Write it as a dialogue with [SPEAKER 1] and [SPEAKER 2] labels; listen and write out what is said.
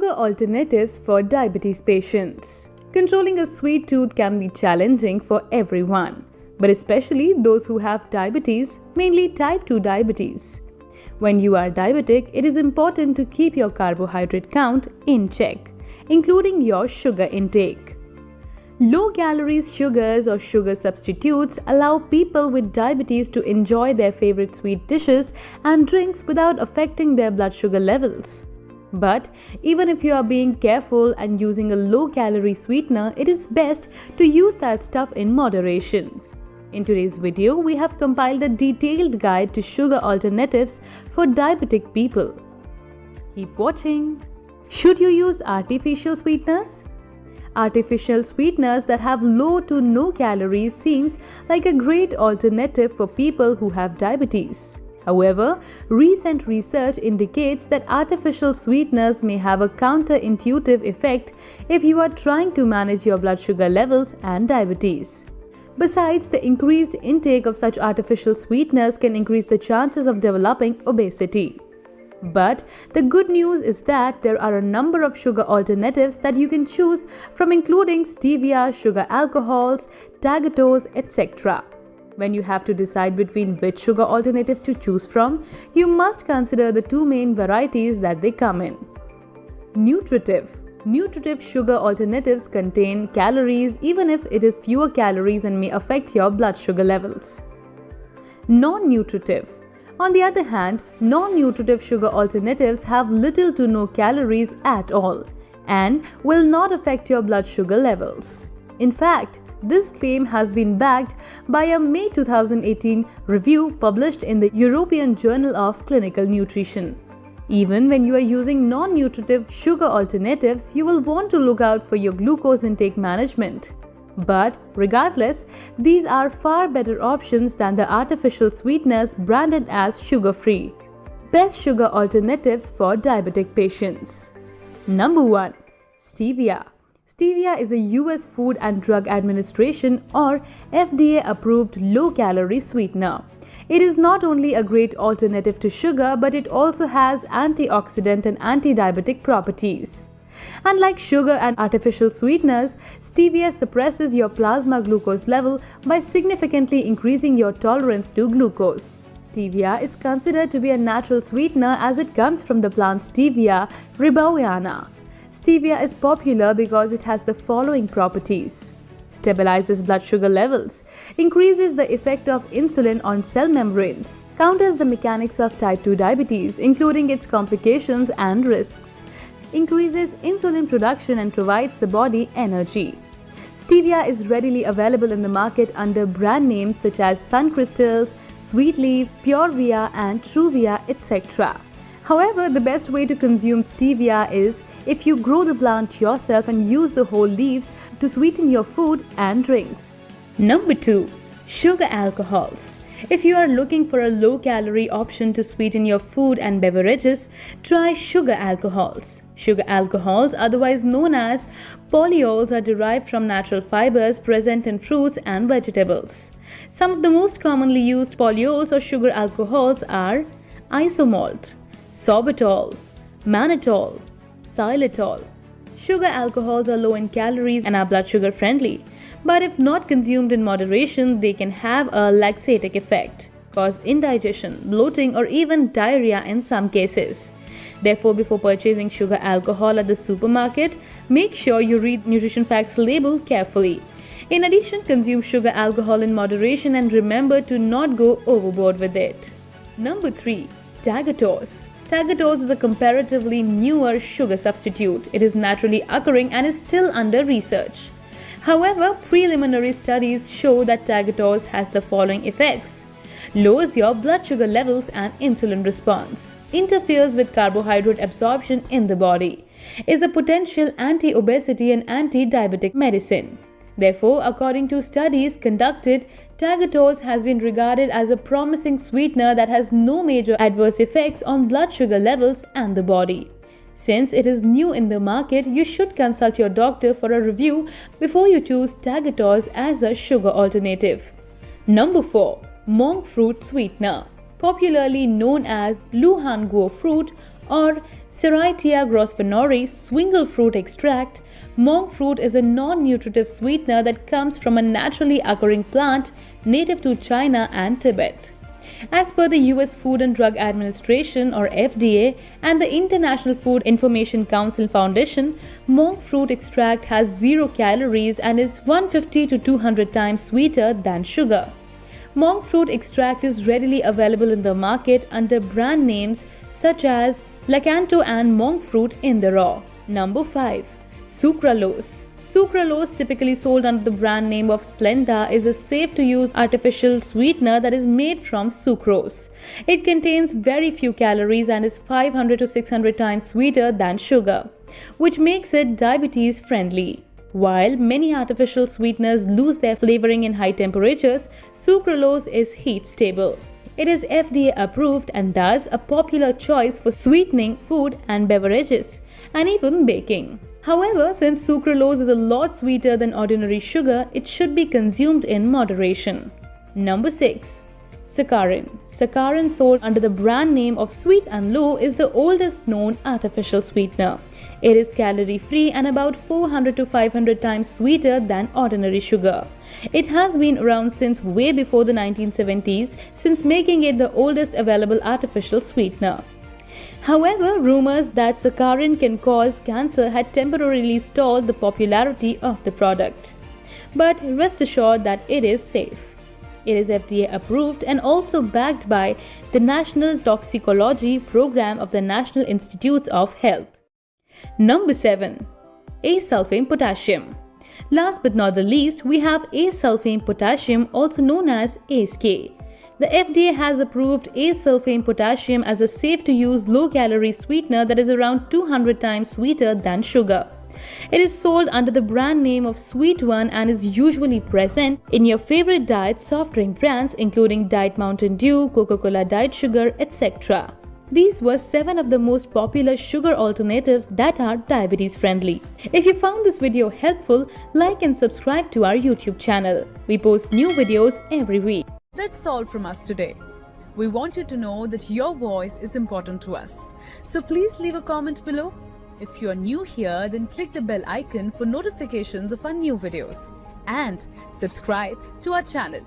[SPEAKER 1] Sugar alternatives for diabetes patients. Controlling a sweet tooth can be challenging for everyone, but especially those who have diabetes, mainly type 2 diabetes. When you are diabetic, it is important to keep your carbohydrate count in check, including your sugar intake. Low-calorie sugars or sugar substitutes allow people with diabetes to enjoy their favorite sweet dishes and drinks without affecting their blood sugar levels. But even if you are being careful and using a low-calorie sweetener, it is best to use that stuff in moderation. In today's video, we have compiled a detailed guide to sugar alternatives for diabetic people. Keep watching. Should you use artificial sweeteners? Artificial sweeteners that have low to no calories seems like a great alternative for people who have diabetes. However, recent research indicates that artificial sweeteners may have a counterintuitive effect if you are trying to manage your blood sugar levels and diabetes. Besides, the increased intake of such artificial sweeteners can increase the chances of developing obesity. But the good news is that there are a number of sugar alternatives that you can choose from, including stevia, sugar alcohols, tagatose, etc. When you have to decide between which sugar alternative to choose from, you must consider the two main varieties that they come in. Nutritive. Nutritive sugar alternatives contain calories even if it is fewer calories and may affect your blood sugar levels. Non-nutritive. On the other hand, non-nutritive sugar alternatives have little to no calories at all and will not affect your blood sugar levels. In fact, this claim has been backed by a May 2018 review published in the European Journal of Clinical Nutrition. Even when you are using non-nutritive sugar alternatives, you will want to look out for your glucose intake management. But regardless, these are far better options than the artificial sweeteners branded as sugar-free. Best sugar alternatives for diabetic patients. Number 1. Stevia. Stevia is a US Food and Drug Administration or FDA approved low-calorie sweetener. It is not only a great alternative to sugar, but it also has antioxidant and anti-diabetic properties. Unlike sugar and artificial sweeteners, stevia suppresses your plasma glucose level by significantly increasing your tolerance to glucose. Stevia is considered to be a natural sweetener as it comes from the plant Stevia rebaudiana. Stevia is popular because it has the following properties: stabilizes blood sugar levels, increases the effect of insulin on cell membranes, counters the mechanics of type 2 diabetes, including its complications and risks, increases insulin production and provides the body energy. Stevia is readily available in the market under brand names such as Suncrystals, Sweet Leaf, Pure Via and Truvia, etc. However, the best way to consume stevia is if you grow the plant yourself and use the whole leaves to sweeten your food and drinks. Number 2. Sugar alcohols. If you are looking for a low-calorie option to sweeten your food and beverages, try sugar alcohols. Sugar alcohols, otherwise known as polyols, are derived from natural fibers present in fruits and vegetables. Some of the most commonly used polyols or sugar alcohols are isomalt, sorbitol, mannitol, xylitol. Sugar alcohols are low in calories and are blood sugar friendly, but if not consumed in moderation, they can have a laxatic effect, cause indigestion, bloating, or even diarrhea in some cases. Therefore, before purchasing sugar alcohol at the supermarket, make sure you read nutrition facts label carefully. In addition, consume sugar alcohol in moderation and remember to not go overboard with it. Number 3. Tagatose. Tagatose is a comparatively newer sugar substitute. It is naturally occurring and is still under research. However, preliminary studies show that tagatose has the following effects: lowers your blood sugar levels and insulin response, interferes with carbohydrate absorption in the body, is a potential anti-obesity and anti-diabetic medicine. Therefore, according to studies conducted, tagatose has been regarded as a promising sweetener that has no major adverse effects on blood sugar levels and the body. Since it is new in the market, you should consult your doctor for a review before you choose tagatose as a sugar alternative. Number 4. Monk fruit sweetener. Popularly known as Luhanguo fruit or Serratia grosvenori swingle fruit extract. Monk fruit is a non-nutritive sweetener that comes from a naturally occurring plant native to China and Tibet. As per the US Food and Drug Administration or FDA and the International Food Information Council Foundation, monk fruit extract has 0 calories and is 150 to 200 times sweeter than sugar. Monk fruit extract is readily available in the market under brand names such as Lakanto and monk fruit in the raw. Number 5. Sucralose. Sucralose, typically sold under the brand name of Splenda, is a safe-to-use artificial sweetener that is made from sucrose. It contains very few calories and is 500 to 600 times sweeter than sugar, which makes it diabetes-friendly. While many artificial sweeteners lose their flavoring in high temperatures, sucralose is heat-stable. It is FDA approved and thus a popular choice for sweetening food and beverages, and even baking. However, since sucralose is a lot sweeter than ordinary sugar, it should be consumed in moderation. Number 6. Saccharin. Saccharin, sold under the brand name of Sweet and Low, is the oldest known artificial sweetener. It is calorie-free and about 400 to 500 times sweeter than ordinary sugar. It has been around since way before the 1970s, since making it the oldest available artificial sweetener. However, rumors that saccharin can cause cancer had temporarily stalled the popularity of the product. But rest assured that it is safe. It is FDA approved and also backed by the National Toxicology Program of the National Institutes of Health. Number 7. Acesulfame potassium. Last but not the least, we have acesulfame potassium, also known as ACE-K. The FDA has approved acesulfame potassium as a safe-to-use low-calorie sweetener that is around 200 times sweeter than sugar. It is sold under the brand name of Sweet One and is usually present in your favorite diet soft drink brands including Diet Mountain Dew, Coca-Cola Diet Sugar, etc. These were 7 of the most popular sugar alternatives that are diabetes-friendly. If you found this video helpful, like and subscribe to our YouTube channel. We post new videos every week.
[SPEAKER 2] That's all from us today. We want you to know that your voice is important to us. So please leave a comment below. If you are new here, then click the bell icon for notifications of our new videos. And subscribe to our channel.